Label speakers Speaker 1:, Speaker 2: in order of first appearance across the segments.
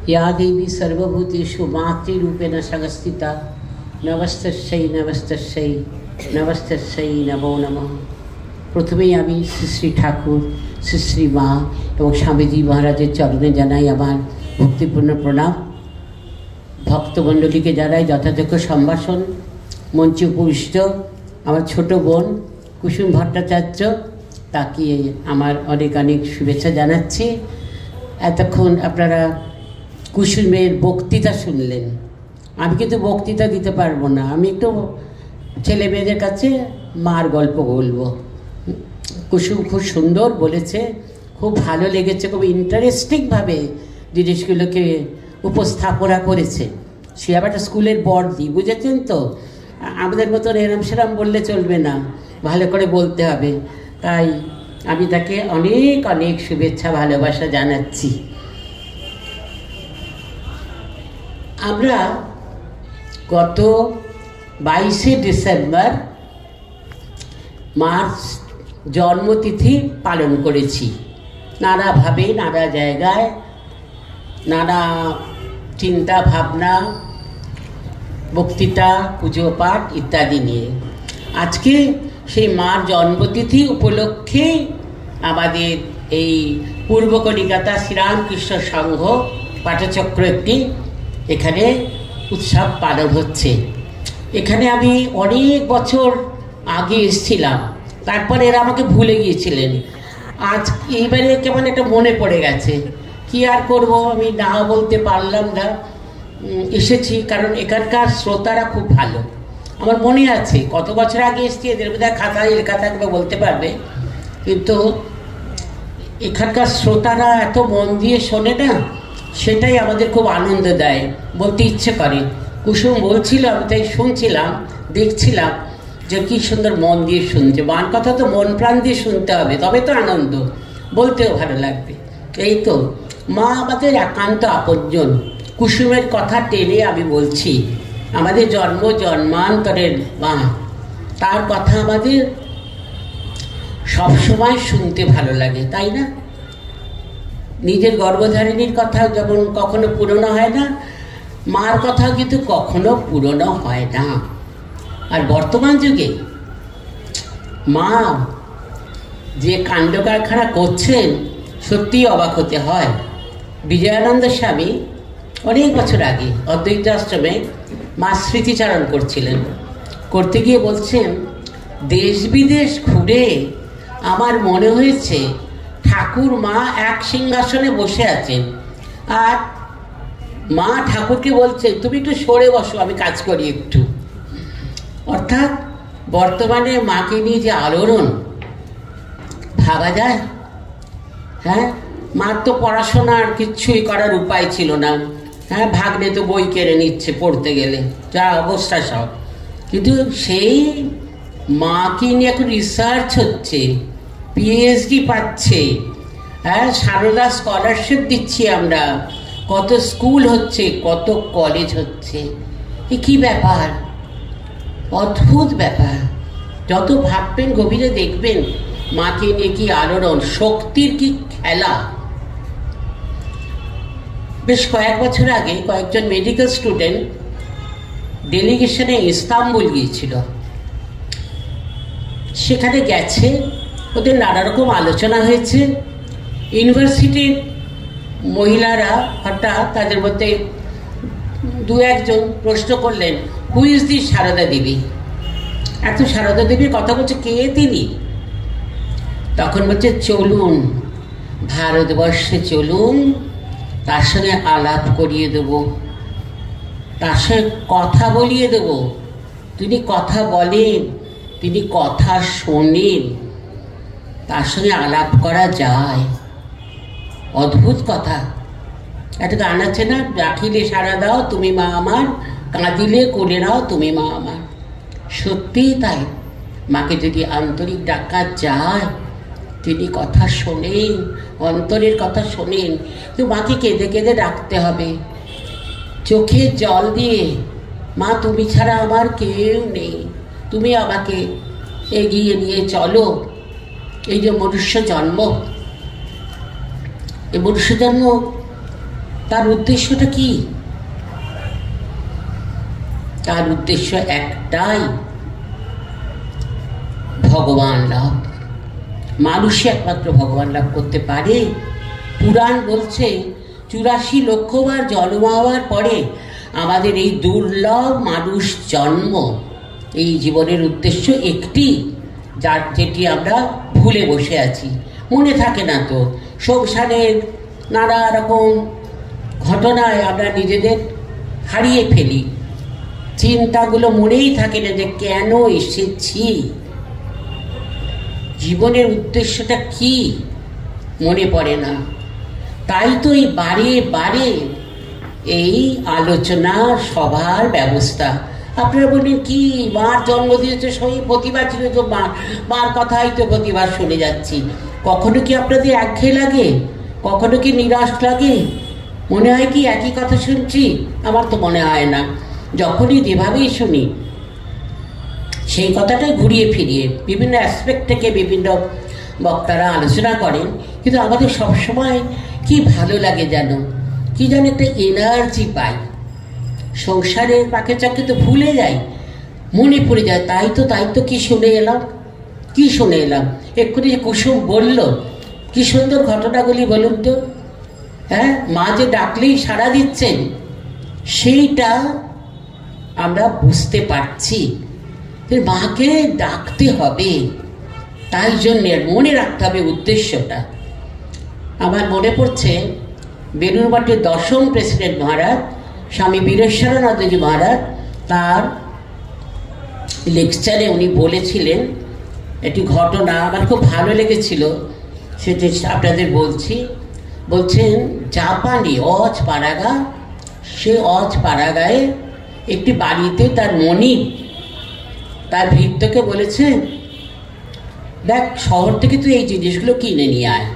Speaker 1: या देवी सर्वभूतेषु मातृरूपेण संस्थिता नमस्तस्यै नमस्तस्यै नमस्तस्यै नमो नमः। प्रथमेই আমি শ্রী শ্রী ঠাকুর শ্রী শ্রী মা এবং স্বামীজি মহারাজের চরণে জানাই আমার ভক্তিপূর্ণ প্রণাম। ভক্তমণ্ডলীকে জানাই যথাযোগ্য সম্ভাষণ। মঞ্চে উপবিষ্ট আমার ছোট বোন কুসুম ভট্টাচার্য, তাকে আমার অনেক অনেক শুভেচ্ছা জানাচ্ছি। এতক্ষণ আপনারা কুসুমের বক্তৃতা শুনলেন। আমি কিন্তু বক্তৃতা দিতে পারবো না, আমি একটু ছেলে মেয়েদের কাছে মার গল্প বলবো। কুসুম খুব সুন্দর বলেছে, খুব ভালো লেগেছে, খুব ইন্টারেস্টিংভাবে জিনিসগুলোকে উপস্থাপনা করেছে। সে আবার একটা স্কুলের বর্দি, বুঝেছেন তো? আমাদের মতন এরম সেরাম বললে চলবে না, ভালো করে বলতে হবে। তাই আমি তাকে অনেক অনেক শুভেচ্ছা ভালোবাসা জানাচ্ছি। আমরা গত 22শে ডিসেম্বর মার জন্মতিথি পালন করেছি। নানাভাবে, নানা জায়গায়, নানা চিন্তা ভাবনা, বক্তৃতা, পুজো পাঠ ইত্যাদি নিয়ে আজকে সেই মার জন্মতিথি উপলক্ষে আমাদের এই পূর্ব কলিকাতা শ্রীরামকৃষ্ণ সংঘ পাঠচক্র একটি এখানে উৎসব পালন হচ্ছে। এখানে আমি অনেক বছর আগে এসেছিলাম, তারপর এরা আমাকে ভুলে গিয়েছিলেন। আজ এইবারে কেমন একটা মনে পড়ে গেছে, কি আর করব, আমি না বলতে পারলাম না। এসেছি কারণ এখানকার শ্রোতারা খুব ভালো। আমার মনে আছে কত বছর আগে এসেছি, এদের বোধহয় খাতায় লেখা থাকবে, বলতে পারবে। কিন্তু এখানকার শ্রোতারা এত মন দিয়ে শোনে না, সেটাই আমাদের খুব আনন্দ দেয়, বলতে ইচ্ছে করে। কুসুম বলছিল, আমি তাই শুনছিলাম, দেখছিলাম যে কী সুন্দর মন দিয়ে শুনছে। বান কথা তো মন প্রাণ দিয়ে শুনতে হবে, তবে তো আনন্দ, বলতেও ভালো লাগবে। এই তো মা আমাদের একান্ত আপনজন। কুসুমের কথা টেনে আমি বলছি, আমাদের জন্ম জন্মান্তরের মা, তার কথা আমাদের সবসময় শুনতে ভালো লাগে, তাই না? নিজের গর্ভধারিণীর কথা যেমন কখনো পুরনো হয় না, মার কথা কিন্তু কখনো পুরনো হয় না। আর বর্তমান যুগে মা যে কাণ্ড কারখানা করছেন, সত্যিই অবাক হতে হয়। বিজয়ানন্দ স্বামী অনেক বছর আগে অদ্বৈত আশ্রমে মা স্মৃতিচারণ করছিলেন। করতে গিয়ে বলছেন, দেশ বিদেশ ঘুরে আমার মনে হয়েছে ঠাকুর মা এক সিংহাসনে বসে আছেন, আর মা ঠাকুরকে বলছে তুমি একটু সরে বসো, আমি কাজ করি একটু। অর্থাৎ বর্তমানে মাকে নিয়ে যে আলোড়ন, ভাবা যায়? হ্যাঁ, মার তো পড়াশোনার কিচ্ছুই করার উপায় ছিল না। হ্যাঁ, ভাগ্নে তো বই কেড়ে নিচ্ছে পড়তে গেলে, যা অবস্থা সব। কিন্তু সেই মাকে নিয়ে এখন রিসার্চ হচ্ছে, পিএইচডি পাচ্ছে। হ্যাঁ, সারদা স্কলারশিপ দিচ্ছি আমরা, কত স্কুল হচ্ছে, কত কলেজ হচ্ছে। এ কী ব্যাপার, অদ্ভুত ব্যাপার। যত ভাববেন, গভীরে দেখবেন মাকে নিয়ে কি আলোড়ন, শক্তির কি খেলা। বেশ কয়েক বছর আগে কয়েকজন মেডিকেল স্টুডেন্ট ডেলিগেশনে ইস্তাম্বুল গিয়েছিল। সেখানে গেছে, ওদের নানা রকম আলোচনা হয়েছে। ইউনিভার্সিটির মহিলারা হঠাৎ তাদের মধ্যে দু একজন প্রশ্ন করলেন, who is the Sarada Devi? এত সারদা দেবীর কথা বলছে, কে তিনি? তখন বলছে, চলুন ভারতবর্ষে চলুন, তার সঙ্গে আলাপ করিয়ে দেব, তার সঙ্গে কথা বলিয়ে দেব। তিনি কথা বলেন, তিনি কথা শোনেন, তার সঙ্গে আলাপ করা যায়। অদ্ভুত কথা। একটা গান আছে না, ডাকিলে সাড়া দাও তুমি মা আমার, কাঁদিলে কোলে নাও তুমি মা আমার। সত্যিই তাই, মাকে যদি আন্তরিক ডাকা যায়, তিনি কথা শোনেন, অন্তরের কথা শোনেন। তো মাকে কেঁদে কেঁদে ডাকতে হবে, চোখে জল দিয়ে, মা তুমি ছাড়া আমার কেউ নেই, তুমি আমাকে এগিয়ে নিয়ে চলো। এই যে মনুষ্য জন্ম, এই মনুষ্য জন্ম তার উদ্দেশ্যটা কি? তার উদ্দেশ্য একটাই, ভগবান লাভ। মানুষই একমাত্র ভগবান লাভ করতে পারে। পুরাণ বলছে 84 লক্ষবার জন্ম হওয়ার পরে আমাদের এই দুর্লভ মানুষ জন্ম। এই জীবনের উদ্দেশ্য একটি, যেটি আমরা ভুলে বসে আছি, মনে থাকে না তো। সংসারের নানা রকম ঘটনায় আমরা নিজেদের হারিয়ে ফেলি, চিন্তাগুলো মনেই থাকে না যে কেন এসেছি, জীবনের উদ্দেশ্যটা কি মনে পড়ে না। তাই তো এই বারে বারে এই আলোচনা সভার ব্যবস্থা। আপনারা বললেন কি মার জন্ম দিয়েছে, সবাই প্রতিবার ছিল তো মার কথাই তো প্রতিবার শুনে যাচ্ছি। কখনো কি আপনাদের একঘেয়ে লাগে? কখনো কি নিরাশ লাগে? মনে হয় কি একই কথা শুনছি? আমার তো মনে হয় না। যখনই যেভাবেই শুনি সেই কথাটাই ঘুরিয়ে ফিরিয়ে বিভিন্ন অ্যাসপেক্ট থেকে বিভিন্ন বক্তারা আলোচনা করেন, কিন্তু আমাদের সবসময় কি ভালো লাগে যেন, কি যেন একটা এনার্জি পাই। সংসারের পাকে চাকে তো ভুলে যাই, মনে পড়ে যায়। তাই তো কি শুনে এলাম এক্ষুনি যে কুসুম বলল, কি সুন্দর ঘটনাগুলি বলুন তো। হ্যাঁ, মা যে ডাকলেই সাড়া দিচ্ছেন, সেইটা আমরা বুঝতে পারছি। মাকে ডাকতে হবে, তাই জন্যে মনে রাখতে হবে উদ্দেশ্যটা। আমার মনে পড়ছে বেলুড়মঠের 10ম প্রেসিডেন্ট মহারাজ স্বামী বীরেশ্বরানন্দজি মহারাজ, তার লেকচারে উনি বলেছিলেন একটি ঘটনা, আমার খুব ভালো লেগেছিল, সেটি আপনাদের বলছেন জাপানি অজ পাড়াগা, সে অজ পাড়াগায় একটি বাড়িতে তার মনিব তার ভৃত্যকে বলেছে, দেখ শহর থেকে তুই এই জিনিসগুলো কিনে নিয়ে আয়।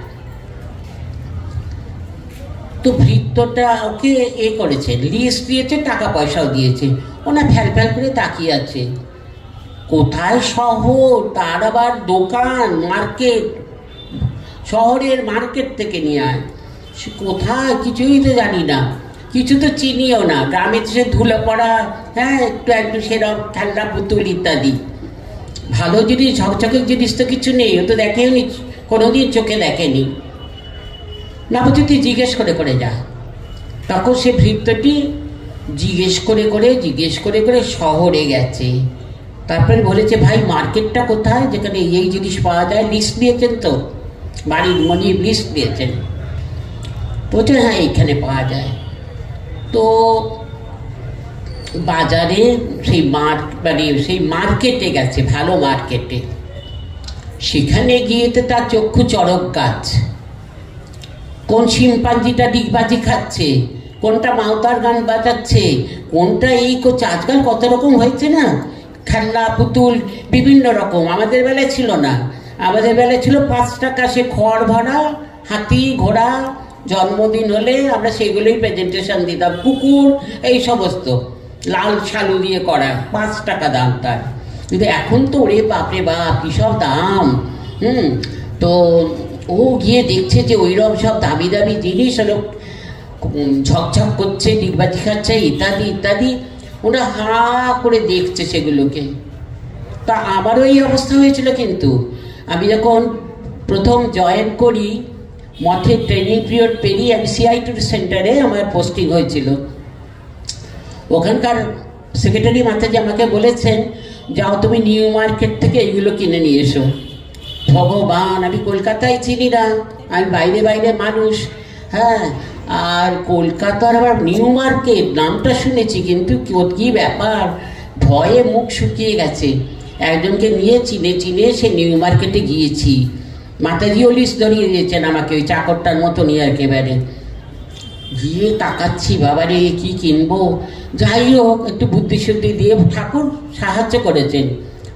Speaker 1: তো ভৃত্যটা ওকে করেছে, লিস্ট দিয়েছে, টাকা পয়সাও দিয়েছে। ওনা ফ্যাল ফ্যাল করে তাকিয়ে আছে। কোথায় শহর, তার আবার দোকান, মার্কেট, শহরের মার্কেট থেকে নিয়ে আয়। সে কোথায় কিছুই তো জানি না, কিছু তো চিনিও না। গ্রামে সে ধুলো পড়া, হ্যাঁ একটু সেরকম খেলনা পুতুল ইত্যাদি। ভালো জিনিস, ঝকঝকে জিনিস তো কিছু নেই, ও তো দেখেনি, কোনোদিন চোখে দেখেনি। না বলছি তুই জিজ্ঞেস করে যা। তখন সে ভৃত্যটি জিজ্ঞেস করে শহরে গেছে। তারপরে বলেছে, ভাই মার্কেটটা কোথায় যেখানে এই জিনিস পাওয়া যায়? লিস্ট দিয়েছেন তো, বাড়ির মনি লিস্ট দিয়েছেন। বলছে হ্যাঁ এইখানে পাওয়া যায়। তো বাজারে সেই মার্কেটে গেছে, ভালো মার্কেটে। সেখানে গিয়েতে তার চক্ষু চড়ক গাছ। কোন শিম্পাঞ্জিটা ডিগবাজি খাচ্ছে, কোনটা মাউতার গান বাজাচ্ছে, কোনটা আজকাল কত রকম হয়েছে না, খেলনা পুতুল বিভিন্ন রকম। আমাদের বেলায় ছিল না, আমাদের বেলায় ছিল 5 টাকা সে খড় ভরা হাতি ঘোড়া, জন্মদিন হলে আমরা সেগুলোই প্রেজেন্টেশন দিতাম। কুকুর, এই সমস্ত লাল শালু দিয়ে করা, 5 টাকা দাম তার। কিন্তু এখন তো ওরে বাপরে বাপ কি সব দাম। তো ও গিয়ে দেখছে যে ওইরকম সব দামি দামি জিনিস হলো, ঝকঝক করছে, ডিগবাজি খাচ্ছে ইত্যাদি ইত্যাদি। ওরা হা করে দেখছে সেগুলোকে। তা আমারও এই অবস্থা হয়েছিল। কিন্তু আমি যখন প্রথম জয়েন করি, মঠের ট্রেনিং পিরিয়ড পেরিয়ে আমি CI2 সেন্টারে আমার পোস্টিং হয়েছিল। ওখানকার সেক্রেটারি মাতাজি আমাকে বলেছেন, যাও তুমি নিউ মার্কেট থেকে এইগুলো কিনে নিয়ে এসো। ভগবান, আমি কলকাতায় চিনি না, আমি বাইরে মানুষ। হ্যাঁ, আর কলকাতার আবার নিউ মার্কেট নামটা শুনেছি, কিন্তু কি ব্যাপার, ভয়ে মুখ শুকিয়ে গেছে। একজনকে নিয়ে চিনে সে নিউ মার্কেটে গিয়েছি। মাতাজিও লিস্ট ধরিয়ে দিয়েছেন আমাকে, ওই চাকরটার মতো নিয়ে একেবারে। গিয়ে তাকাচ্ছি, বাবারে কি কিনবো। যাই হোক, একটু বুদ্ধিশুদ্ধি দিয়ে ঠাকুর সাহায্য করেছেন,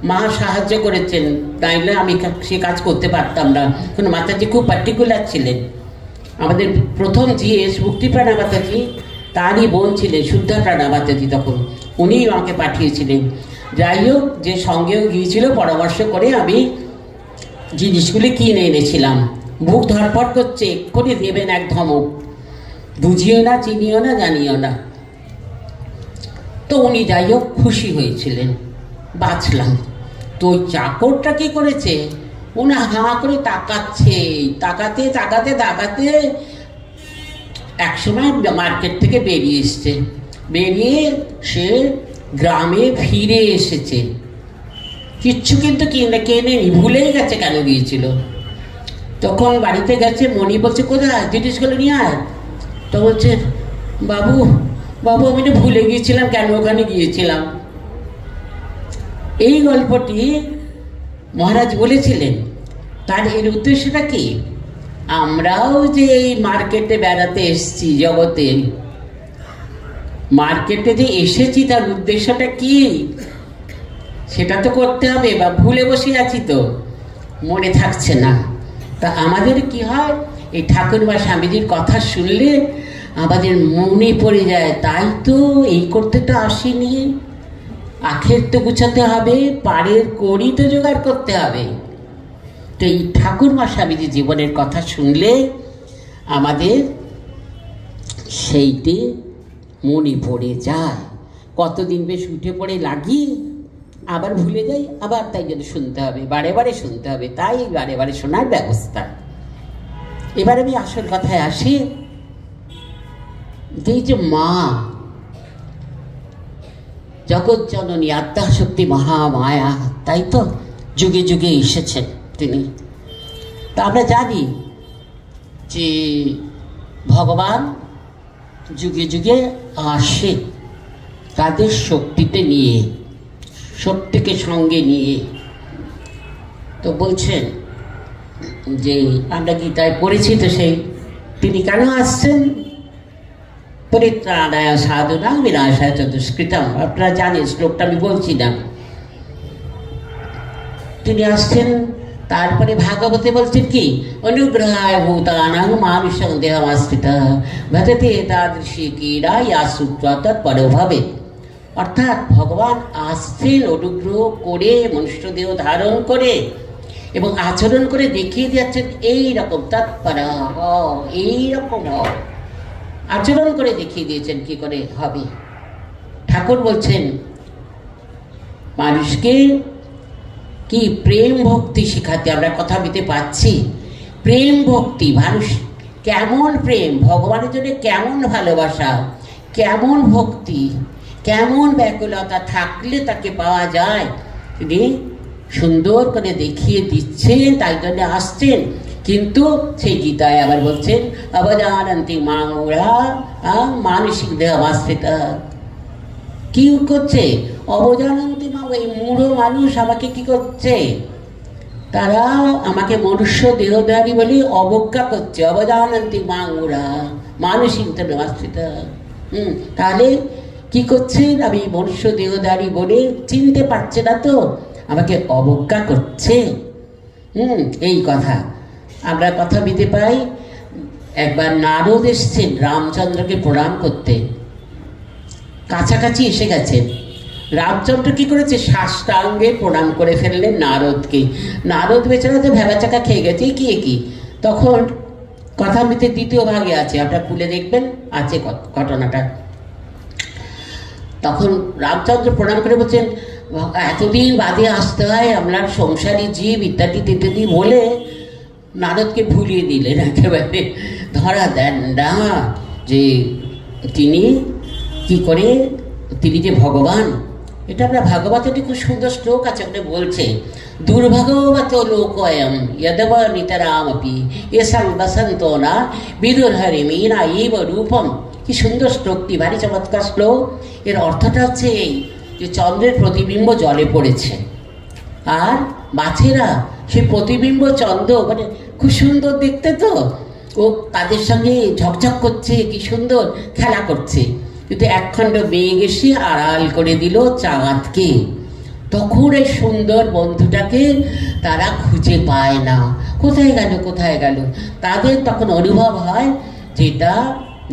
Speaker 1: মা সাহায্য করেছেন, তাইলে আমি সে কাজ করতে পারতাম না। কারণ মাতাজি খুব পার্টিকুলার ছিলেন। আমাদের প্রথম GS মুক্তিপ্রাণা মাতাজি, তারই বোন ছিলেন শুদ্ধা প্রাণা মাতাজি, তখন উনিই আমাকে পাঠিয়েছিলেন। যাই হোক, যে সঙ্গেও গিয়েছিল পরামর্শ করে আমি জিনিসগুলি কিনে এনেছিলাম। বুক ধরপট করছে, এক্ষুনি দেবেন এক ধমক। বুঝিও না, চিনিও না, জানিও না। তো উনি যাই হোক খুশি হয়েছিলেন, বাঁচলাম। তো ওই চাকরটা কি করেছে, উনি হাঁ করে তাকাচ্ছে, তাকাতে তাকাতে তাকাতে একসময় মার্কেট থেকে বেরিয়ে এসছে, বেরিয়ে সে গ্রামে ফিরে এসেছে। কিচ্ছু কিন্তু কেনেনি, ভুলেই গেছে কেন গিয়েছিল। তখন বাড়িতে গেছে, মণি বলছে কোথায় জিনিসগুলো নিয়ে আয়। তো বলছে বাবু বাবু আমি তো ভুলে গিয়েছিলাম কেন ওখানে গিয়েছিলাম। এই গল্পটি মহারাজ বলেছিলেন। তার এর উদ্দেশ্যটা কি, আমরাও যে এই মার্কেটে বেড়াতে এসেছি, জগতে মার্কেটে যে এসেছি তার উদ্দেশ্যটা কি সেটা তো করতে হবে। বা ভুলে বসে আছি তো, মনে থাকছে না। তা আমাদের কি হয়, এই ঠাকুর বা স্বামীজির কথা শুনলে আমাদের মনে পড়ে যায়, তাই তো এই করতে তো আসিনি, আখের তো গুছাতে হবে, পাড়ের কড়ি তো জোগাড় করতে হবে। তো এই ঠাকুর মা স্বামীজি জীবনের কথা শুনলে আমাদের সেইটি মনে পড়ে যায়। কতদিন বেশ উঠে পড়ে লাগি, আবার ভুলে যাই, আবার তাই জন্য শুনতে হবে, বারে বারে শুনতে হবে, তাই বারে বারে শোনার ব্যবস্থা। এবার আমি আসল কথায় আসি। এই যে মা জগৎ জননী আদ্যাশক্তি মহামায়া, তাই তো যুগে যুগে এসেছেন তিনি। তা আমরা জানি যে ভগবান যুগে যুগে আসে তাদের শক্তিতে নিয়ে, শক্তিকে সঙ্গে নিয়ে। তো বলছেন যে আমরা গীতায় পড়েছি তো, সেই তিনি কেন আসছেন, পরিত্রাণায় সাধুনাং বিনাশায় চ দুষ্কৃতম। আপনারা জানেন শ্লোকটা, আমি বলছি না। তিনি আসছেন। তারপরে ভাগবতে বলছেন কি, অনুগ্রহায় ভূতানাং মানুষং দেহমাশ্রিতা ভজতে তাদৃশী ক্রীড়া ইয়া শ্রুত্বা তৎপরভাবে। অর্থাৎ ভগবান আসছেন অনুগ্রহ করে, মনুষ্য দেহ ধারণ করে এবং আচরণ করে দেখিয়ে দিচ্ছেন এইরকম তৎপরা হও, এইরকম হও, আচরণ করে দেখিয়ে দিয়েছেন কি করে হবে। ঠাকুর বলছেন মানুষকে কি প্রেম ভক্তি শিখাতে। আমরা কথা বলতে পাচ্ছি প্রেম ভক্তি, মানুষ কেমন প্রেম, ভগবানের জন্য কেমন ভালোবাসা, কেমন ভক্তি, কেমন ব্যাকুলতা থাকলে তাকে পাওয়া যায়, তিনি সুন্দর করে দেখিয়ে দিচ্ছেন, তাই জন্য আসছেন। কিন্তু সেই গীতায় আবার বলছেন অবজানন্তি মাংরা মানসিক দেহমাশ্রিতা। কি করছে অবজানন্তি মা, এই মূঢ় মানুষ আমাকে কি করছে, তারা আমাকে মনুষ্য দেহধারী বলে অবজ্ঞা করছে। অবজানন্তি মাংরা মানসিক দেহমাশ্রিতা। তাহলে কি করছে, আমি মনুষ্য দেহধারী বলে চিনতে পারছে না তো, আমাকে অবজ্ঞা করছে। এই কথা আমরা কথা দিতে পাই। একবার নারদ এসছেন রামচন্দ্রকে প্রণাম করতে, কাছাকাছি এসে গেছেন। রামচন্দ্র কি করেছে, সাষ্টাঙ্গে প্রণাম করে ফেললেন নারদকে। নারদ বেচারা তো ভেবাচাকা খেয়ে গেছে, কি তখন কথামৃতে দ্বিতীয় ভাগে আছে, আপনারা খুলে দেখবেন, আছে ঘটনাটা। তখন রামচন্দ্র প্রণাম করে বলছেন এতদিন বাদে আসতে হয়, আপনার সংসারী জীব ইত্যাদি ইত্যাদি বলে নারদকে ভুলিয়ে দিলেন, একেবারে ধরা দেন না যে তিনি কি করে, তিনি যে ভগবান। এটা আমরা ভাগবতের খুব সুন্দর শ্লোক আছে, ওখানে বলছে দুর্ভাগবত লোকয়ম যদব নিতরামপি এসং বসন্ত না বিদুরহরি মীনা ইব রূপম। কি সুন্দর শ্লোকটি, ভারী চমৎকার শ্লোক। এর অর্থটা হচ্ছে এই যে চন্দ্রের প্রতিবিম্ব জলে পড়েছে, আর মাছেরা সেই প্রতিবিম্ব চন্দ্র মানে খুব সুন্দর দেখতে, তো ও তাদের সঙ্গে ঝকঝক করছে, কি সুন্দর খেলা করছে। কিন্তু একখণ্ড মেঘ এসে আড়াল করে দিল চাঁদকে। তখন এই সুন্দর বন্ধুটাকে তারা খুঁজে পায় না, কোথায় গেল কোথায় গেল। তাদের তখন অনুভব হয় যেটা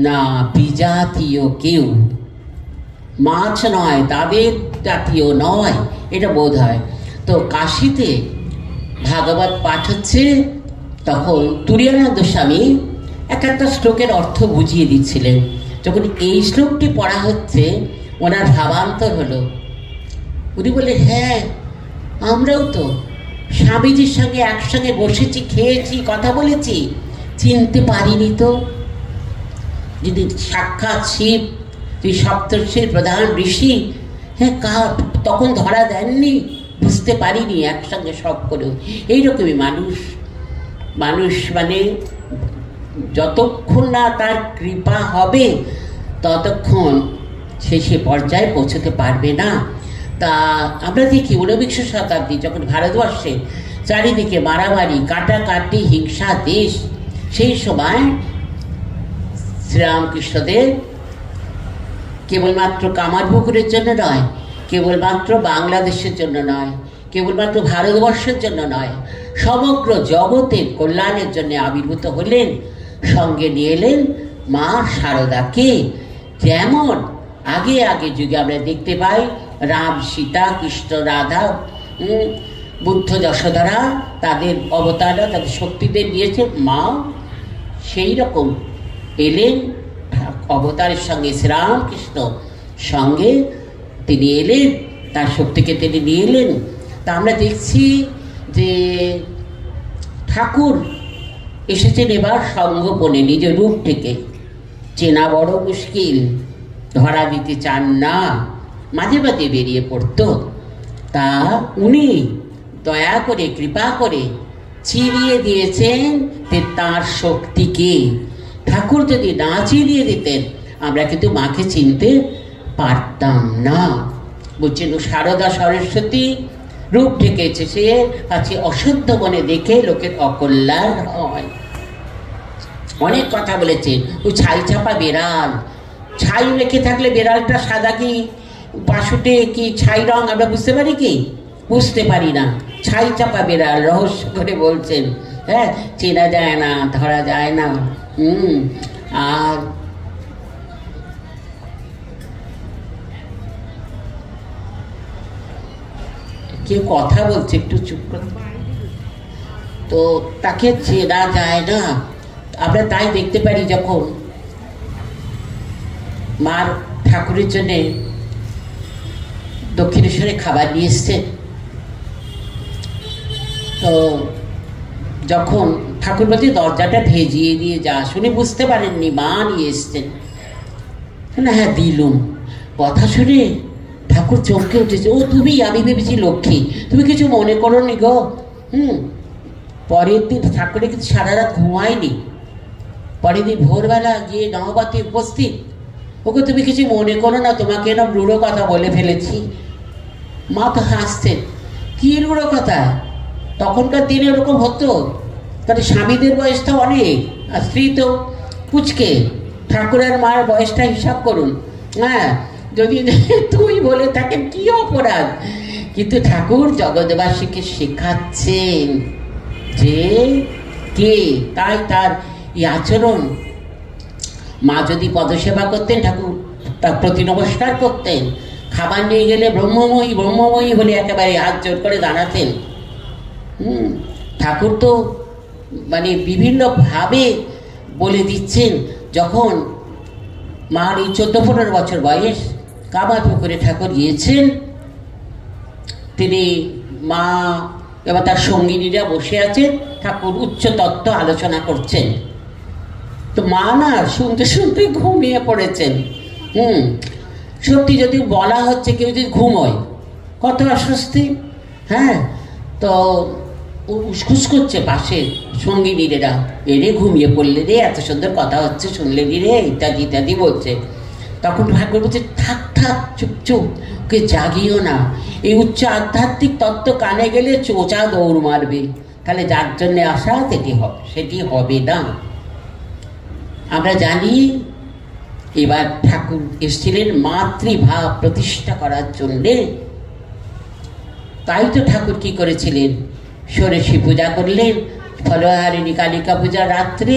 Speaker 1: না বিজাতীয় কেউ, মাছ নয়, তাদের জাতীয় নয়, এটা বোধ হয়। তো কাশীতে ভাগবত পাঠ হচ্ছে, তখন তুরীয়ানন্দ স্বামী একটা শ্লোকের অর্থ বুঝিয়ে দিচ্ছিলেন। যখন এই শ্লোকটি পড়া হচ্ছে ওনার ভাবান্তর হলো। উনি বললেন, হ্যাঁ আমরাও তো স্বামীজির সঙ্গে একসঙ্গে বসেছি, খেয়েছি, কথা বলেছি, চিনতে পারিনি তো। যদি সাক্ষাৎ শিব, তুই সপ্তর্ষির প্রধান ঋষি, হ্যাঁ তখন ধরা দেননি, বুঝতে পারিনি একসঙ্গে সব করেও। এইরকমই মানুষ মানে যতক্ষণ না তার কৃপা হবে ততক্ষণ সে পর্যায়ে পৌঁছতে পারবে না। তা আমরা দেখি ঊনবিংশ শতাব্দী যখন ভারতবর্ষে চারিদিকে মারামারি, কাটাকাটি, হিংসা দেশ, সেই সময় শ্রীরামকৃষ্ণদেব কেবলমাত্র কামারপুকুরের জন্য নয়, কেবলমাত্র বাংলাদেশের জন্য নয়, কেবলমাত্র ভারতবর্ষের জন্য নয়, সমগ্র জগতের কল্যাণের জন্য আবির্ভূত হলেন। সঙ্গে নিয়ে এলেন মা শারদাকে। যেমন আগে যুগে আমরা দেখতে পাই রাম, সীতা, কৃষ্ণ, রাধা, বুদ্ধ, যশোধরা, তাদের অবতারা, তাদের শক্তিদের নিয়েছে মা, সেই রকম এলেন অবতারের সঙ্গে শ্রীরামকৃষ্ণ সঙ্গে তিনি এলেন, তার শক্তিকে তিনি নিয়ে এলেন। তা আমরা দেখছি যে ঠাকুর এসেছেন এবার সঙ্গোপনে, নিজ রূপ থেকে। চেনা বড় মুশকিল, ধরা দিতে চান না, মাঝে মাঝে বেরিয়ে পড়তো। তা উনি দয়া করে, কৃপা করে চিরিয়ে দিয়েছেন তাঁর শক্তিকে। ঠাকুর যদি না চিরিয়ে দিতেন আমরা কিন্তু মাকে চিনতে পারতাম না। বলছেন শারদা সরস্বতী রূপ ঢেকেছে, সে আছে অশুদ্ধ মনে দেখে লোকের অকল্যাণ হয়। অনেক কথা বলেছেন। ওই ছাই চাপা বেড়াল, ছাই রেখে থাকলে বেড়ালটা সাদা কি পাশুটে কি ছাই রং আমরা বুঝতে পারি কি? বুঝতে পারি না। ছাই চাপা বেড়াল রহস্য করে বলছেন, হ্যাঁ, চেনা যায় না, ধরা যায় না। আর কেউ কথা বলছে, একটু চুপ করে। তো তাকে চেনা যায় না। আমরা তাই দেখতে পারি যখন মার ঠাকুরের জন্য দক্ষিণেশ্বরে খাবার নিয়ে এসছেন, তো যখন ঠাকুর বলতে দরজাটা ভেজিয়ে দিয়ে যা, শুনে বুঝতে পারেননি মা নিয়ে এসছেন। না, হ্যাঁ দিলুম। কথা শুনে ঠাকুর চমকে উঠেছে। ও তুমি, আমি ভেবেছি লক্ষ্মী, তুমি কিছু মনে করো নি গো। পরের দিন ঠাকুরে কিন্তু সারা রাত ঘুমায়নি। পরের দিন ভোরবেলা গিয়ে নববাতে উপস্থিত। ওকে তুমি কিছু মনে করো না, তোমাকে এরকম রূঢ় কথা বলে ফেলেছি। মা তো হাসতেন। কি রূঢ় কথা? তখনকার দিনে ওরকম হতো। তাহলে স্বামীদের বয়সটা অনেক, আর স্ত্রী তো পুচকে। ঠাকুরের মার বয়সটা হিসাব করুন। হ্যাঁ, যদি তুই বলে থাকেন কি অপরাধ? কিন্তু ঠাকুর জগৎবাসীকে শেখাচ্ছেন যে কে, তাই তার এই আচরণ। মা যদি পদসেবা করতেন, ঠাকুর তার প্রতি নমস্কার করতেন। খাবার নিয়ে গেলে ব্রহ্মময়ী ব্রহ্মময়ী বলে একেবারে হাত জোর করে দাঁড়াতেন। ঠাকুর তো মানে বিভিন্নভাবে বলে দিচ্ছেন। যখন মার এই 14-15 বছর বয়স, কামারপুকুরে ঠাকুর গিয়েছেন। তিনি, মা এবং তার সঙ্গিনীরা বসে আছেন, ঠাকুর উচ্চ তত্ত্ব আলোচনা করছেন। তো মা না শুনতে শুনতে ঘুমিয়ে পড়েছেন। সত্যি যদি বলা হচ্ছে কেউ যদি ঘুমোয় কত অস্বস্তি। হ্যাঁ, তো উসখুস করছে পাশে সঙ্গিনীরা, এরে ঘুমিয়ে পড়লে রে, এত সুন্দর কথা হচ্ছে শুনলে রে, ইত্যাদি ইত্যাদি বলছে। তখন ঠাকুর বলছে, থাক থাক, চুপ চুপ, ওকে জাগিও না। এই উচ্চ আধ্যাত্মিক তত্ত্ব কানে গেলে চোচা দৌড় মারবে, তাহলে যার জন্যে আসা সেটি হবে না। আমরা জানি এবার ঠাকুর এসেছিলেন মাতৃভাব প্রতিষ্ঠা করার জন্যে। তাই তো ঠাকুর কি করেছিলেন? ষোড়শী পূজা করলেন, ফলহারিণী কালিকা পূজা রাত্রে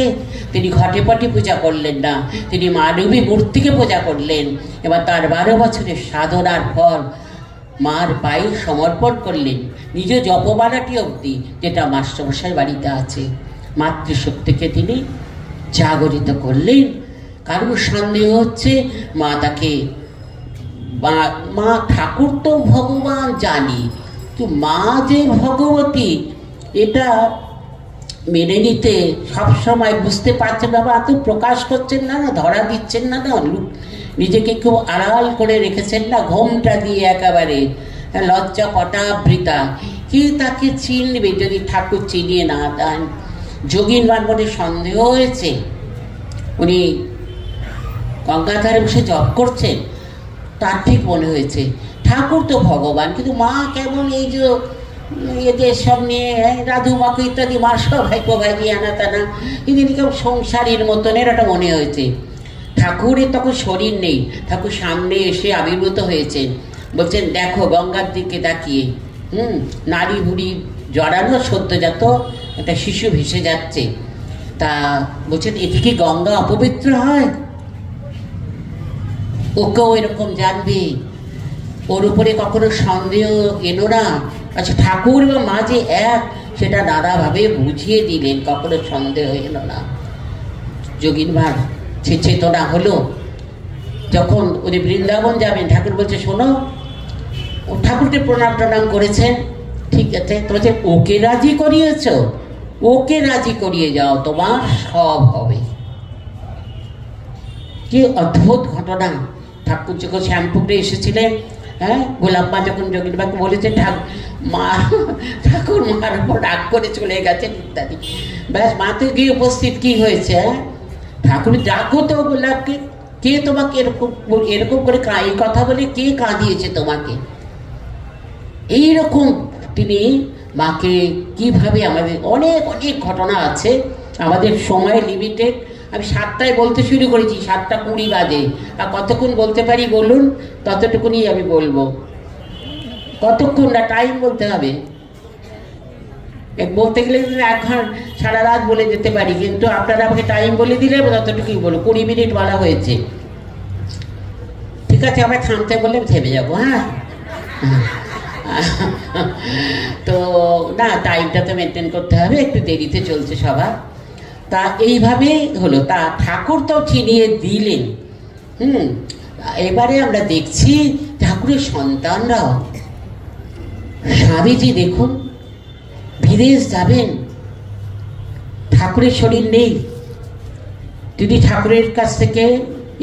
Speaker 1: তিনি ঘটে পটে পূজা করলেন না, তিনি মানবী মূর্তিকে পূজা করলেন। এবার তার 12 বছরের সাধনার ফল মার পায়ে সমর্পণ করলেন। নিজ জপমালাটি অবধি, যেটা মাস্টারমশাই বাড়িতে আছে, মাতৃশক্তিকে তিনি জাগরিত করলেন। কারণ সন্দেহ হচ্ছে মা তাকে, মা ঠাকুর তো ভগবান জানি, তো মা যে ভগবতী এটা মেনে নিতে সবসময় বুঝতে পারছেন না, বা এত প্রকাশ করছেন না, ধরা দিচ্ছেন না, নিজেকে খুব আড়াল করে রেখেছেন না, ঘোমটা দিয়ে একেবারে লজ্জা পটাবৃতা। কে তাকে চিনবে যদি ঠাকুর চিনিয়ে না দেন? যোগীনবার মনে সন্দেহ হয়েছে, উনি গঙ্গাধারে বসে জপ করছেন, তার ঠিক মনে হয়েছে ঠাকুর তো ভগবান, কিন্তু মা কেমন এই যে এদের সব নিয়ে রাধু মাকে ইত্যাদি মার সব ভাইপো ভাইজি আনা টানা, কিন্তু কেমন সংসারীর মতন একটা মনে হয়েছে। ঠাকুরের তখন শরীর নেই, ঠাকুর সামনে এসে আবির্ভূত হয়েছেন, বলছেন দেখো গঙ্গার দিকে তাকিয়ে, নারী বুড়ি জড়ানো সদ্যজাত একটা শিশু ভেসে যাচ্ছে। তা বলছেন এতে কি গঙ্গা অপবিত্র হয়? ওকেও এরকম জানবে, ওর উপরে কখনো সন্দেহ এলো না। আচ্ছা ঠাকুর এবং মা যে এক সেটা নানাভাবে বুঝিয়ে দিলেন, কখনো সন্দেহ এলো না। যোগীনবার সে চেতনা হলো। যখন উনি বৃন্দাবন যাবেন, ঠাকুর বলছে শোনো, ও ঠাকুরকে প্রণাম টনাম করেছেন, ঠিক আছে, তোমার যে ওকে রাজি করিয়েছ, ওকে রাজি করিয়ে যাও, তোমার সব হবে। কি অদ্ভুত ঘটনা! ঠাকুর যখন শ্যামপুকুরে এসেছিলেন, গোলাপ মা যখন যোগীনবাবুকে বলেছেন ঠাকুর মার উপর রাগ করে চলে গেছেন ইত্যাদি, ব্যাস মাতে গিয়ে উপস্থিত কি হয়েছে, ঠাকুর ডাকো তো গোলাপকে, কে তোমাকে এরকম এরকম করে এই কথা বলে কে কাঁদিয়েছে তোমাকে? এইরকম তিনি মাকে কিভাবে, আমাদের অনেক অনেক ঘটনা আছে, আমাদের সময় লিমিটেড। আমি 7টায় বলতে শুরু করেছি, 7:20 বাজে, আর কতক্ষণ বলতে পারি বলুন? ততটুকুনি আমি বলবো। কতক্ষণ না টাইম বলতে হবে, বলতে গেলে 1 ঘন্টা সারা রাত বলে যেতে পারি, কিন্তু আপনারা আমাকে টাইম বলে দিলে ততটুকুই বলো। 20 মিনিট বলা হয়েছে, ঠিক আছে? আবার থামতে বললে থেমে যাবো। হ্যাঁ, তো না, টাইমটা তো মেনটেন করতে হবে, একটু দেরিতে চলছে সবার। তা এইভাবে হলো, তা ঠাকুর তো চিনিয়ে দিলেন। এবারে আমরা দেখছি ঠাকুরের সন্তানরাও, স্বামীজি দেখুন বিদেশ যাবেন, ঠাকুরের শরীর নেই, তিনি ঠাকুরের কাছ থেকে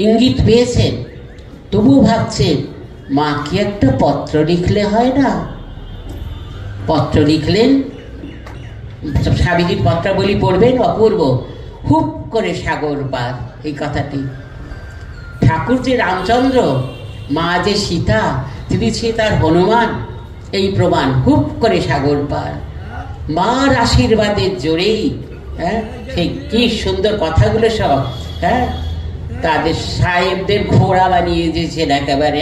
Speaker 1: ইঙ্গিত পেয়েছেন, তবুও ভাবছেন মাকে একটা পত্র লিখলে হয় না? পত্র লিখলেন, স্বামীজির পত্রাবলী পড়বেন, অপূর্ব, হুপ করে সাগর পার, এই কথাটি। ঠাকুর যে রামচন্দ্র, মা যে সীতা, তিনি সীতার হনুমান, এই প্রমাণ, হুপ করে সাগর পার, মার আশীর্বাদের জোরেই। সেই কি সুন্দর কথাগুলো সব, তাদের সাহেবদের ঘোড়া বানিয়ে দিয়েছেন একেবারে,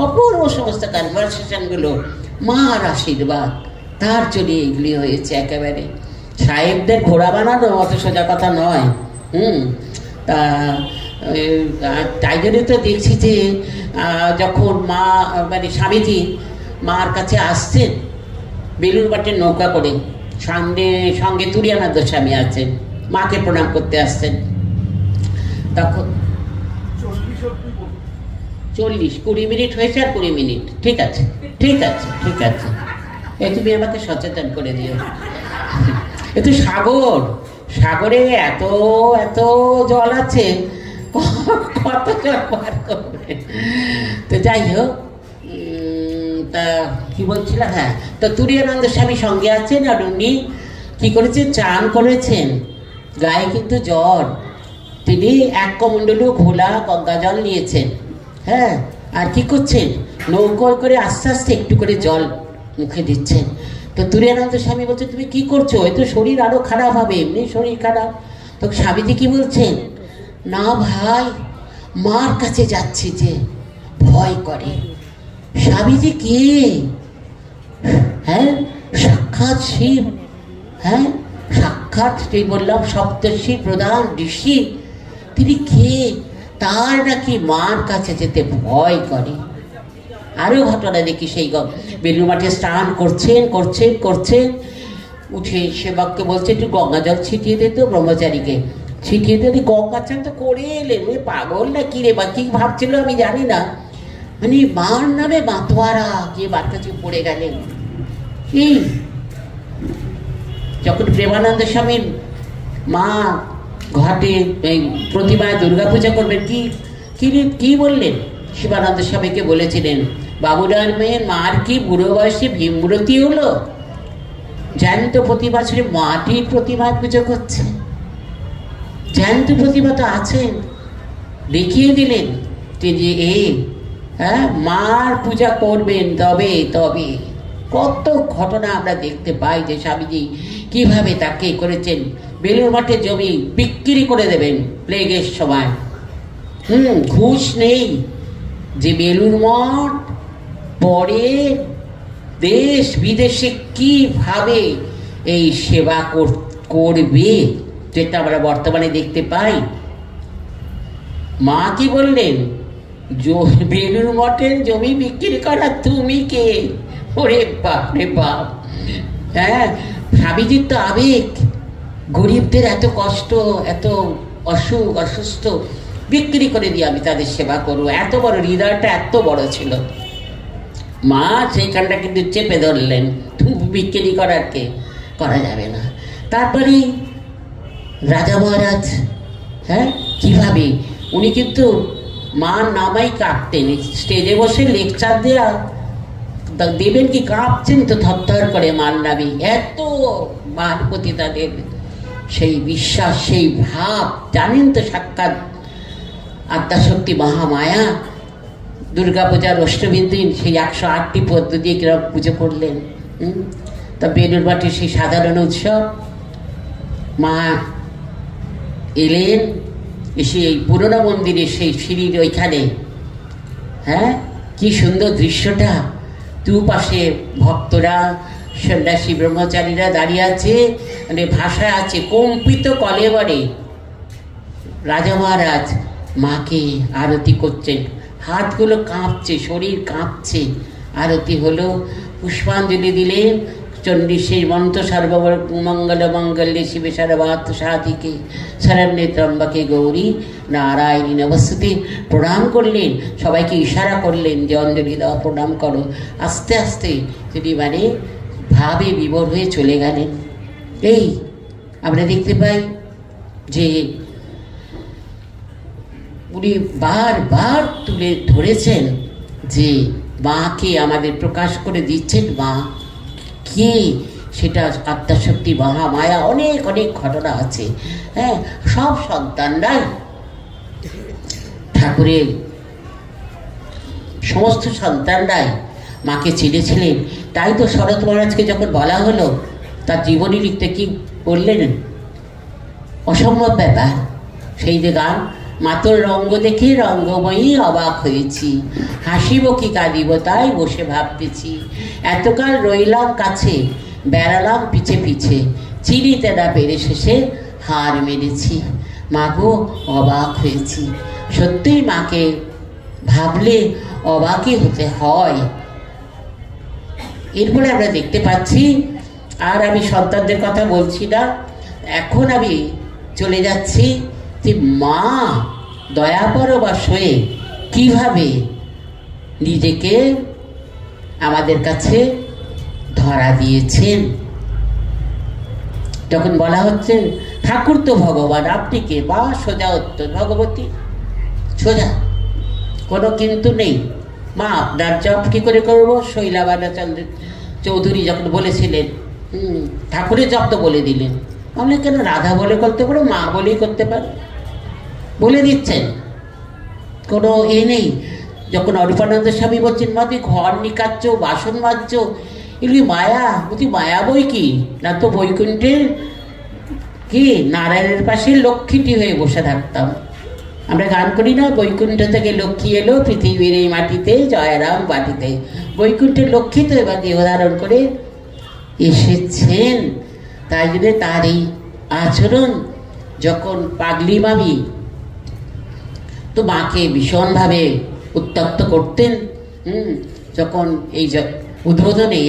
Speaker 1: অপূর্ব সমস্ত কনভারসেশনগুলো, মার আশীর্বাদ, তার জন্য এগুলি হয়েছে একেবারে। সাহেবদের ঘোড়া বানানো অত সোজা কথা নয়। তা তাই জন্য তো দেখছি যে যখন মা মানে স্বামীজি মার কাছে আসছেন বেলুর মাঠের নৌকা করে, সঙ্গে তুরিয়ানাথ স্বামী আছেন, মাকে প্রণাম করতে আসছেন, তখন 40-20 মিনিট হয়েছে, আর 20 মিনিট, ঠিক আছে ঠিক আছে ঠিক আছে, তুমি আমাকে সচেতন করে দিও। এ তো সাগর, সাগরে এত এত জল আছে, কত জল পার করবে। তো যাই হোক, তা কি বলছিলাম, হ্যাঁ, তো তুরিয়ানন্দ স্বামী সঙ্গে আছেন, আর উনি কি করেছেন, চান করেছেন, গায়ে কিন্তু জ্বর, তিনি 1 কমণ্ডলু ঘোলা গঙ্গা জল নিয়েছেন, হ্যাঁ, আর কি করছেন, নৌকো করে আস্তে আস্তে একটু করে জল মুখে দিচ্ছেন। তো তুরিয়ানন্দ স্বামী বলছে তুমি কি করছো, এ তো শরীর আরো খারাপ হবে, এমনি শরীর খারাপ। তো স্বামীজি কি বলছেন, না ভাই, মার কাছে যাচ্ছি যে ভয় করে। স্বামীজি কে? হ্যাঁ, সাক্ষাৎ শিব, হ্যাঁ, সাক্ষাৎ সেই বললাম সপ্তর্ষি প্রধান ঋষি, তিনি কে? তার নাকি মার কাছে যেতে ভয় করে। আরও ঘটনা দেখি, সেই বেলুর মাঠে স্নান করছেন করছেন করছেন, উঠে সেবককে বলছে একটু গঙ্গা জল ছিটিয়ে দিত, ব্রহ্মচারীকে ছিটিয়ে দিয়ে গঙ্গা চান তো করে এলেন। পাগল না কি রে, বা কি ভাবছিল আমি জানি না, মানে মার নামে মাতোয়ারা যে বাচ্চা পড়ে গেলেন। এই যখন প্রেমানন্দ স্বামীর মা ঘাটে এই প্রতিমায় দুর্গা পূজা করবেন, কি বললেন? শিবানন্দ স্বামীকে বলেছিলেন, বাবুরার মেয়ের মার কি বুড়ো বয়সে ভীমরতি হলো? জ্যান্ত প্রতিমা ছেড়ে মাটির প্রতিমায় পুজো করছে। জ্যান্ত প্রতিমা তো আছেন, দেখিয়ে দিলেন যে মার পূজা করবেন তবে তবে। কত ঘটনা আমরা দেখতে পাই যে স্বামীজি কিভাবে তাকে করেছেন। বেলুর মঠে জমি বিক্রি করে দেবেন প্লেগের সময়, ঘুষ নেই। যে বেলুর মঠ পরে দেশ বিদেশে কিভাবে এই সেবা করবে, যেটা আমরা বর্তমানে দেখতে পাই। মা কি বললেন? বেলুর মঠের জমি বিক্রি করা তুমি কে? ওরে বাপ রে বাপ! হ্যাঁ, স্বামীজির তো আবেগ, গরিবদের এত কষ্ট, এত অসুখ অসুস্থ, বিক্রি করে দিয়ে আমি তাদের সেবা করবো। এত বড় হৃদয়টা, এত বড় ছিল। মা সেইখানটা কিন্তু চেপে ধরলেন, বিক্রি করা যাবে না। তারপরে রাজা মহারাজ, কিভাবে উনি কিন্তু মার নামাই কাঁপতেন, স্টেজে বসে লেকচার দেবেন কি কাঁপছেন তো থরথর করে মার নামে। এত মার প্রতি তাদের সেই বিশ্বাস, সেই ভাব। জানেন তো সাক্ষাৎ আদ্যাশক্তি মহামায়া। দুর্গা পূজার অষ্টমীর দিন সেই 108টি পদ্ম দিয়ে কিরকম পুজো করলেন। তা বেলুর মঠে সেই সাধারণ উৎসব, মা এলেন, এসে এই পুরোনো মন্দিরে সেই সিঁড়ির ওইখানে, কি সুন্দর দৃশ্যটা। দুপাশে ভক্তরা, সন্ন্যাসী ব্রহ্মচারীরা দাঁড়িয়ে আছে, মানে ভাষা আছে কম্পিত কলেবরে। রাজা মহারাজ মাকে আরতি করছেন, হাতগুলো কাঁপছে, শরীর কাঁপছে। আরতি হলো, পুষ্পাঞ্জলি দিলেন। চণ্ডী সেই মন্ত্র সর্বমঙ্গল মঙ্গলে শিবে সর্বার্থ সাধিকে শরণ্যে ত্রম্বকে গৌরী নারায়ণী নমস্তুতে প্রণাম করলেন। সবাইকে ইশারা করলেন যে অঞ্জলি দাও, প্রণাম করো। আস্তে আস্তে তিনি মানে ভাবে বিভোর হয়ে চলে গেলেন। এই আমরা দেখতে পাই যে উনি বারবার তুলে ধরেছেন যে মাকে আমাদের প্রকাশ করে দিচ্ছেন। মা কে, সেটা আদ্যাশক্তি মহামায়া। অনেক অনেক ঘটনা আছে। সব সন্তানরাই ঠাকুরের, সমস্ত সন্তানরাই মাকে চিনেছিলেন। তাই তো শরৎ মহারাজকে যখন বলা হলো তার জীবনী লিখতে, কি বললেন? অসম্ভব ব্যাপার। সেই যে গান, মাতর রঙ্গ দেখে রঙ্গময়ী অবাক হয়েছি, হাসিব কি কাঁদিব তাই বসে ভাবতেছি, এতকাল রইলাম কাছে বেড়ালাম পিছে পিছে, চিনিতে না পেরে শেষে হার মেরেছি। মাগো অবাক হয়েছি। সত্যিই মাকে ভাবলে অবাকই হতে হয়। এরপরে আমরা দেখতে পাচ্ছি, আর আমি সন্তানদের কথা বলছি না, এখন আমি চলে যাচ্ছি যে মা দয়াপরবশ হয়ে কিভাবে নিজেকে আমাদের কাছে ধরা দিয়েছেন। যখন বলা হচ্ছে ঠাকুর তো ভগবান, আপনি কে? বা সোজা উত্তর, ভগবতী, সোজা, কোনো কিন্তু নেই। মা আপনার জপ কি করে করবো? শৈলাবানাচন্দ্র চৌধুরী যখন বলেছিলেন, ঠাকুরের জপ তো বলে দিলেন। আমরা কেন রাধা বলে করতে পারো, মা বলেই করতে পারো, বলে দিচ্ছেন, কোনো নেই। যখন অরূপানন্দ স্বামী বলছেন, মা তুই ঘর নিকাচ্ছ, বাসন মাজছ, এগুলি মায়া। বলছি মায়া বই কি না, তো বৈকুণ্ঠের কি নারায়ণের পাশে লক্ষ্মীটি হয়ে বসে থাকতাম। আমরা গান করি না, বৈকুণ্ঠ থেকে লক্ষ্মী এলো পৃথিবীর এই মাটিতে, জয়রাম বাটিতে। বৈকুণ্ঠের লক্ষ্মী তো এবার দেহ ধারণ করে এসেছেন। তাই জন্য তার এই আচরণ, যখন পাগলি মামি তো মাকে ভীষণভাবে উত্তপ্ত করতেন। যখন এই উদ্বোধনে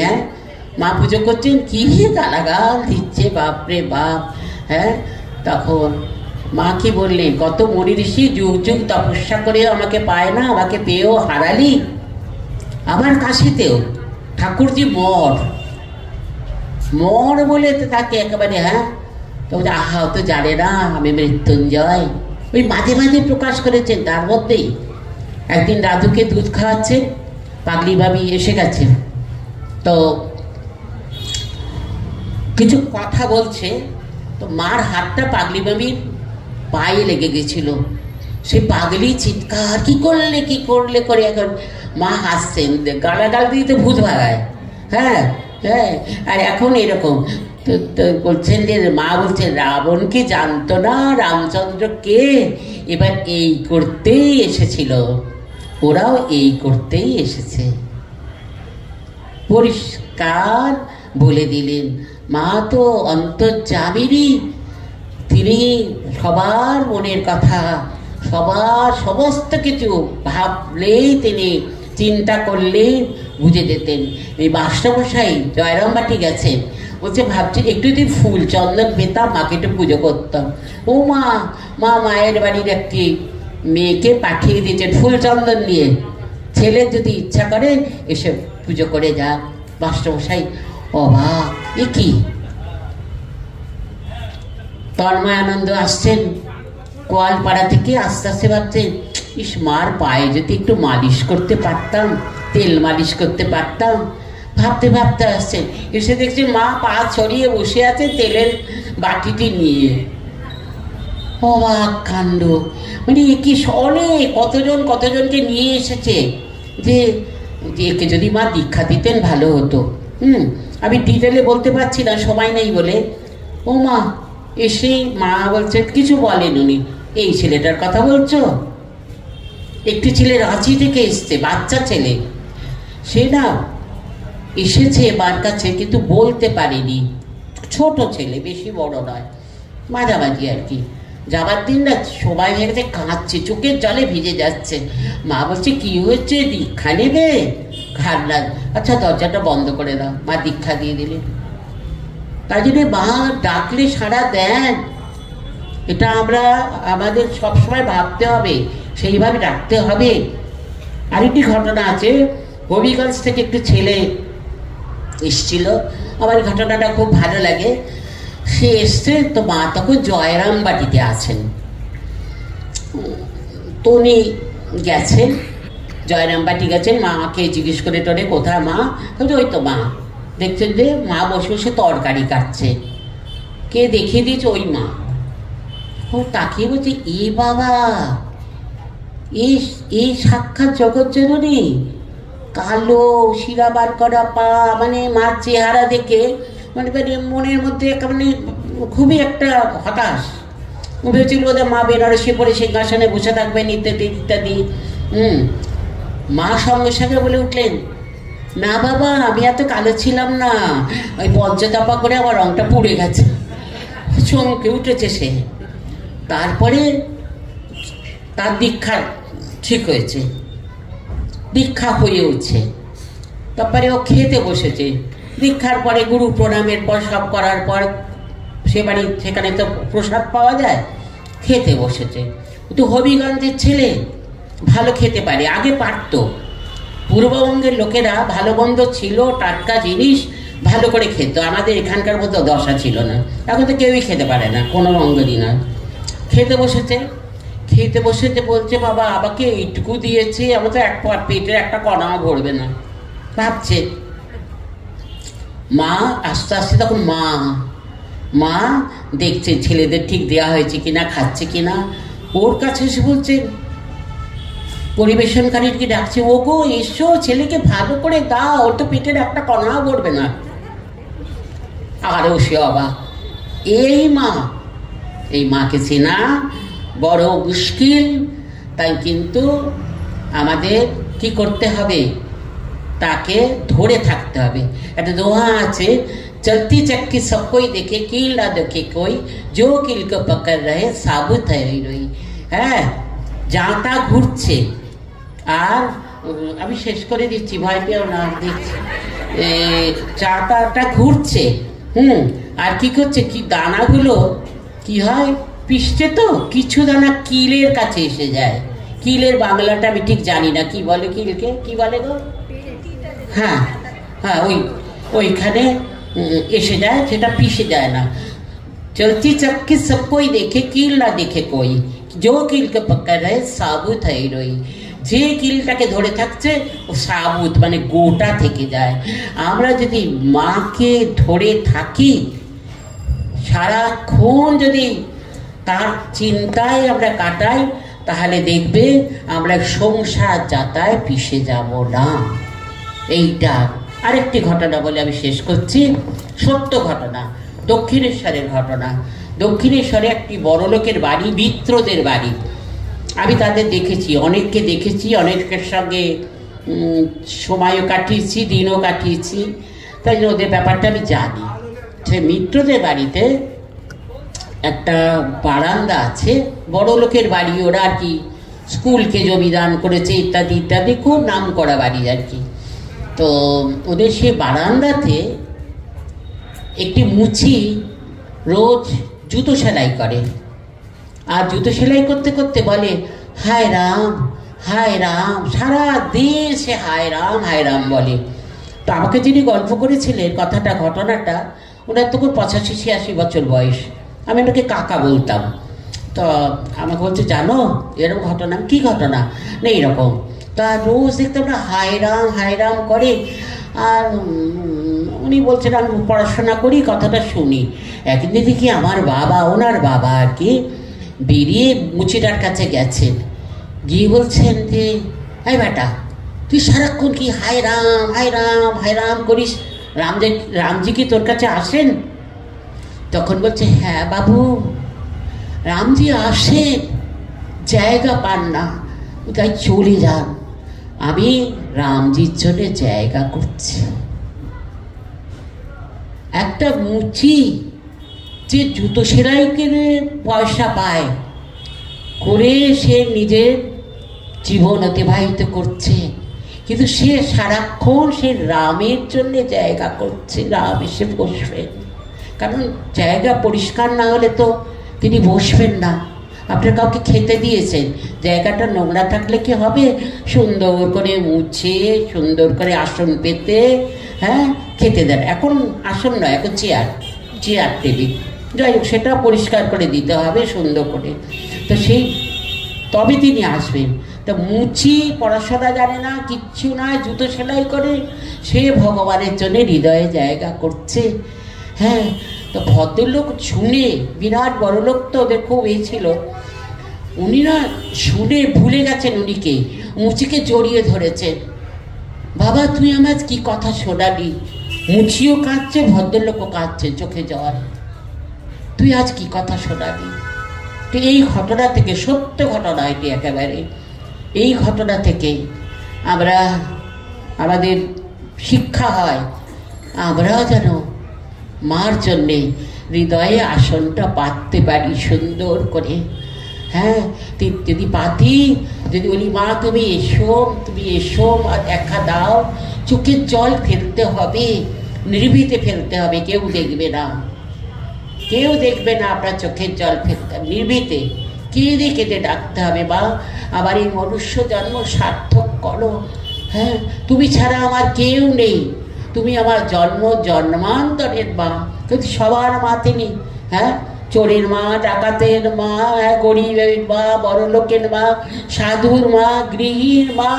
Speaker 1: মা পুজো করছেন, কি গালাগাল দিচ্ছে, বাপরে বাপ। তখন মা কি বললেন, কত মুনি ঋষি যুগ যুগ তপস্যা করে আমাকে পায় না, আমাকে পেয়েও হারালি। আমার কাশিতেও ঠাকুরজি মর বলে তো তাকে একেবারে, হ্যাঁ তো আহা তো জানে না আমি মৃত্যুঞ্জয়, ওই মাঝে মাঝে প্রকাশ করেছেন। তার মধ্যেই একদিন রাধুকে দুধ খাওয়াচ্ছে, পাগলি ভাবি এসে গেছে, তো কিছু কথা বলছে, তো মার হাতটা পাগলি ভাবির পায়ে লেগে গেছিল। সে পাগলি চিৎকার, কি করলে করে, এখন মা হাসছেন, গালাগাল দিয়ে তো ভূত ভাগায়। হ্যাঁ হ্যাঁ, আর এখন এরকম তো বলছেন যে মা বলছে রাবণ কি জানতো না রামচন্দ্র কে, এবার এই করতেই এসেছিল, ওরাও এই করতেই এসেছে। পরিষ্কার বলে দিলেন। মা তো অন্তর্যামিনী, তিনি সবার মনের কথা, সবার সমস্ত কিছু ভাবলেই, তিনি চিন্তা করলেই বুঝে যেতেন। এই মাস্টারমশাই জয়রামবাটি গেছেন, বলছে ভাবছি একটু যদি ফুল চন্দন পেতাম, মাকে একটু পুজো করতাম। ও মা, মায়ের বাড়ির একটি মেয়েকে পাঠিয়ে দিয়েছেন ফুল চন্দন নিয়ে, ছেলে যদি ইচ্ছা করে এসে পুজো করে যা। মাস্টারমশাই অবাক, এ কি? তন্ময়ানন্দ আসছেন কোয়ালপাড়া থেকে, আস্তে আস্তে ভাবছেন, ইস মার পায়ে যদি একটু মালিশ করতে পারতাম, তেল মালিশ করতে পারতাম। ভাবতে ভাবতে আসছেন, এসে দেখছেন মা পা ছড়িয়ে বসে আছে তেলের বাটিটি নিয়ে। অবাক কাণ্ড, মানে কি অনেক কতজনকে নিয়ে এসেছে, যে একে যদি মা দীক্ষা দিতেন ভালো হতো। আমি ডিটেলে বলতে পারছি না, সময় নেই বলে। ও মা এসেই মা বলছেন, কিছু বলেন উনি, এই ছেলেটার কথা বলছো? একটি ছেলে রাঁচি থেকে এসছে, বাচ্চা ছেলে, সে না এসেছে মার কাছে, কিন্তু বলতে পারেনি। ছোট ছেলে, বেশি বড় নয়, মাঝামাঝি আর কি। যাবার দিন না সবাই ভেবেছে কাঁদছে, চোখের জলে ভিজে যাচ্ছে। মা বলছে কি হয়েছে, দীক্ষা নেবে? ঘাড় লাগ, আচ্ছা দরজাটা বন্ধ করে দাও। মা দীক্ষা দিয়ে দিলেন। তাই জন্য মা ডাকলে সাড়া দেন, এটা আমরা আমাদের সবসময় ভাবতে হবে, সেইভাবে ডাকতে হবে। আরেকটি ঘটনা আছে, হবিগঞ্জ থেকে একটু ছেলে এসছিল, আমার ঘটনাটা খুব ভালো লাগে। সে এসছে, তো মা তখন জয়রামবাটিতে আছেন, তো উনি গেছেন জয়রামবাটি গেছেন, মাকে জিজ্ঞেস করে টোরে কোথায় মা, ওই তো মা। দেখছেন যে মা বসে বসে তরকারি কাটছে, কে দেখিয়ে দিয়েছে, ওই মা। ও তাকিয়ে বলছে, এ বাবা, এই সাক্ষাৎ জগৎ জননী, কালো শিরা বার করা পা, মানে মার চেহারা দেখে মানে মনের মধ্যে মানে খুবই একটা হতাশ। ভেবেছিল ওদের মা বেনারসি পরে সিংহাসনে বসে থাকবেন ইত্যাদি ইত্যাদি। মা সঙ্গে সঙ্গে বলে উঠলেন, না বাবা আমি এত কালো ছিলাম না, ওই পঞ্চতাপা করে আমার রংটা পুড়ে গেছে। চমকে উঠেছে সে। তারপরে তার দীক্ষা ঠিক হয়েছে, দীক্ষা হয়ে উঠছে। তারপরে ও খেতে বসেছে, দীক্ষার পরে গুরু প্রণামের পর সব করার পর সে বাড়ি, সেখানে তো প্রসাদ পাওয়া যায়, খেতে বসেছে। তো হবিগঞ্জের ছেলে, ভালো খেতে পারে, আগে পারত। পূর্ববঙ্গের লোকেরা ভালো মন্দ ছিল, টাটকা জিনিস ভালো করে খেত, আমাদের এখানকার মতো দশা ছিল না। এখন তো কেউই খেতে পারে না, কোনো অঙ্গনই না। খেতে বসেছে বলছে, বাবা আমাকে এইটুকু দিয়েছে, আমার তো পেটের একটা কণাও ভরবে না। ভাবছে মা, আস্তে আস্তে তখন মা দেখছে ছেলেদের ঠিক দেওয়া হয়েছে কিনা, খাচ্ছে কিনা। ওর কাছে এসে বলছে, পরিবেশনকারীকে ডাকছে, ও গো এসো, ছেলেকে ভালো করে দাও, ওর তো পেটের একটা কণাও ভরবে না। আরে ও সে অবাক, এই মাকে চেনা বড় মুশকিল। তাই কিন্তু আমাদের কি করতে হবে, তাকে ধরে থাকতে হবে। একটা দোহা আছে, চলতি চক্কি সবকই দেখে কিল না দেখে কই, जो किल को पकड़ रहे साबुत है রই। হ্যাঁ, যাঁতা ঘুরছে, আর আমি শেষ করে দিচ্ছি, ভয় পেও না, দেখছি চাটাটা ঘুরছে। আর কি করছে, কি দানাগুলো কি হয় পিষছে তো কিছু দানা কিলের কাছে এসে যায়। কিলের বাংলাটা আমি ঠিক জানি না, কি বলে কিলকে, কি বলে গো? হ্যাঁ হ্যাঁ, ওইখানে এসে যায়, সেটা পিষে যায় না। चलती चक्की सब कोई देखे कील ना देखे कोई, जो कील के पकड़ है साबुत है রই। যে কিলটাকে ধরে থাকছে ও সাবুত, মানে গোটা থেকে যায়। আমরা যদি মাকে ধরে থাকি সারাক্ষণ, যদি তার চিন্তায় আমরা কাটাই, তাহলে দেখবে আমরা সংসার যাতায় পিষে যাব না। এইটা আরেকটি ঘটনা বলে আমি শেষ করছি, সত্য ঘটনা, দক্ষিণেশ্বরের ঘটনা। দক্ষিণেশ্বরে একটি বড়লোকের বাড়ি, মিত্রদের বাড়ি। আমি তাদের দেখেছি, অনেককে দেখেছি, অনেকের সঙ্গে সময়ও কাটিয়েছি, দিনও কাটিয়েছি, তাই জন্য ওদের ব্যাপারটা আমি জানি। সে মিত্রদের বাড়িতে একটা বারান্দা আছে, বড় লোকের বাড়ি, ওরা আর কি স্কুলকে জমি দান করেছে ইত্যাদি ইত্যাদি, খুব নাম করা বাড়ি আর কি। তো ওদের সে বারান্দাতে একটি মুচি রোজ জুতো সেলাই করে, আর জুতো সেলাই করতে করতে বলে হায় রাম হায় রাম, সারা দিন সে হায় রাম বলে। তো আমাকে যিনি গল্প করেছিলেন কথাটা, ঘটনাটা, ওনার তখন 85-86 বছর বয়স, আমি ওনাকে কাকা বলতাম। তো আমাকে বলছে জানো এরকম ঘটনা। কি ঘটনা? না এরকম। তা রোজ দেখতাম না হায় রাম করে। আর উনি বলছেন আমি পড়াশোনা করি, কথাটা শুনি। একদিন দেখি আমার বাবা, ওনার বাবা আর কি, বেরিয়ে মুচিটার কাছে গেছেন, গিয়ে বলছেন যে এই বেটা তুই সারাক্ষণ কি হায় রাম করিস, রামজি কি তোর কাছে আসেন? তখন বলছে হ্যাঁ বাবু, রামজি আসেন, জায়গা পান না, তাই চলে যান, আমি রামজির জন্য জায়গা করছি। একটা মুচি যে জুতো সেলাই করে পয়সা পায়, করে সে নিজের জীবন অতিবাহিত করছে, কিন্তু সে সারাক্ষণ সে রামের জন্য জায়গা করছে, রাম এসে বসবেন। কারণ জায়গা পরিষ্কার না হলে তো তিনি বসবেন না। আপনার কাউকে খেতে দিয়েছেন, জায়গাটা নোংরা থাকলে কি হবে? সুন্দর করে মুছে, সুন্দর করে আসন পেতে, হ্যাঁ খেতে দেন। এখন আসন নয়, এখন চেয়ার টেবিল, যাই হোক সেটা পরিষ্কার করে দিতে হবে সুন্দর করে। তো সেই তবে তিনি আসবেন। তা মুচি পড়াশোনা জানে না, কিচ্ছু নয়, জুতো সেলাই করে সে ভগবানের জন্য হৃদয়ে জায়গা করছে। হ্যাঁ, তো ভদ্রলোক শুনে, বিরাট বড় লোক তো ওদের খুব এই ছিল, উনি না শুনে ভুলে গেছেন উনিকে, মুচিকে জড়িয়ে ধরেছেন। বাবা তুই আমার কি কথা শোনালি? মুচিও কাঁদছে, ভদ্রলোকও কাঁদছে চোখে জল, তুই আজ কি কথা শোনালি? তো এই ঘটনা থেকে, সত্য ঘটনা এটি একেবারে, এই ঘটনা থেকে আমরা, আমাদের শিক্ষা হয় আমরাও যেন মার জন্যে হৃদয়ে আসনটা পাততে পারি সুন্দর করে। হ্যাঁ, যদি পাতি, যদি বলি মা তুমি এসো মা দেখা দাও, চোখের জল ফেলতে হবে, নির্ভীতে ফেলতে হবে, কেউ দেখবে না আপনার চোখের জল ফেলতে, নির্ভীতে কেঁদে কেঁদে ডাকতে হবে মা আমার এই মনুষ্য জন্ম সার্থক করো। হ্যাঁ, তুমি ছাড়া আমার কেউ নেই, তুমি আমার জন্মান্তরের মা। কিন্তু সবার মা তিনি, হ্যাঁ, চোরের মা, ডাকাতের মা, গরিবের মা, বড় লোকের মা, সাধুর মা, গৃহীর মা,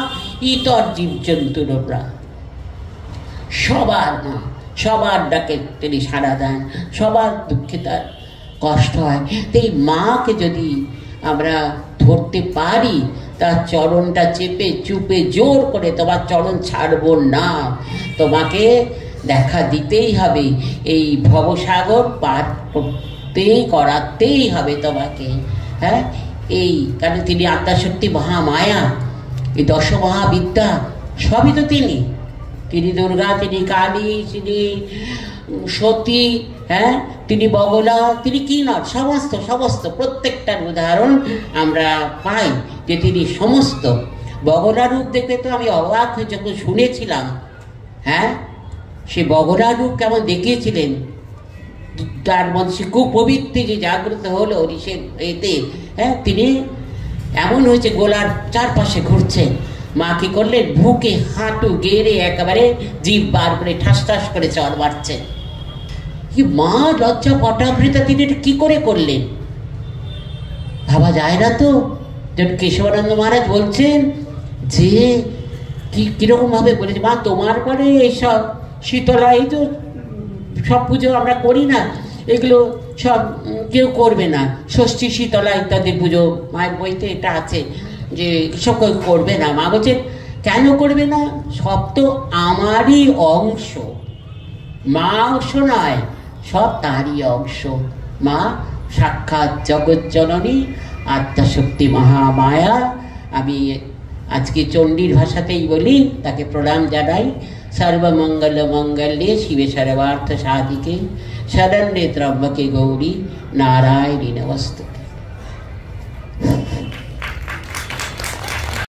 Speaker 1: ইতর জীবজন্তুর মা, সবার মা, সবার ডাকে তিনি সাড়া দেন, সবার দুঃখে তার কষ্ট হয়। তো এই মাকে যদি আমরা ধরতে পারি, তার চরণটা চেপে চুপে জোর করে তোমার চরণ ছাড়বো না, তোমাকে দেখা দিতেই হবে, এই ভবসাগর পার করাতেই হবে তোমাকে। হ্যাঁ, এই কারণ তিনি আদ্যাশক্তি মহামায়া, এই দশমহাবিদ্যা সবই তো তিনি দুর্গা, তিনি কালী, তিনি সতী, হ্যাঁ তিনি বগলা, তিনি কি না, সমস্ত প্রত্যেকটার উদাহরণ আমরা পাই যে তিনি সমস্ত। বগলা রূপ দেখে তো আমি অবাক হয়ে যখন শুনেছিলাম, হ্যাঁ সে বগলা রূপ কেমন দেখিয়েছিলেন, তার মধ্যে কুপ্রবৃত্তি যে জাগ্রত হলো ঋষের এতে, হ্যাঁ, তিনি এমন হয়েছে গোলার চারপাশে ঘুরছে। মা কি করলেন, বুকে হাঁটু গেড়ে একেবারে জিভ বার করে ঠাস ঠাস করে চড় মারছে। কি মা লজ্জা পটাবৃতা তিনি কি করে করলেন ভাবা যায় না তো। যেন কেশবানন্দ মহারাজ বলছেন যে কিরকম ভাবে বলেছে, মা তোমার পরে এইসব শীতলা, এই তো সব পুজো আমরা করি না, এগুলো সব কেউ করবে না, ষষ্ঠী শীতলা ইত্যাদি পুজো মায়ের বইতে এটা আছে যে সব কেউ করবে না। মা বলছেন কেন করবে না, সব তো আমারই অংশ, মা অংশ নয়, সব তারই অংশ। মা সাক্ষাৎ জগৎ জননী, আত্মাশক্তি মহামায়া। আমি আজকে চণ্ডীর ভাষাতেই বলি, তাকে প্রণাম জানাই। সর্বমঙ্গল মঙ্গলে শিবে সর্বার্থ সাধিকে শরণ্যে ত্র্যম্বকে গৌরী নারায়ণী নমস্তে।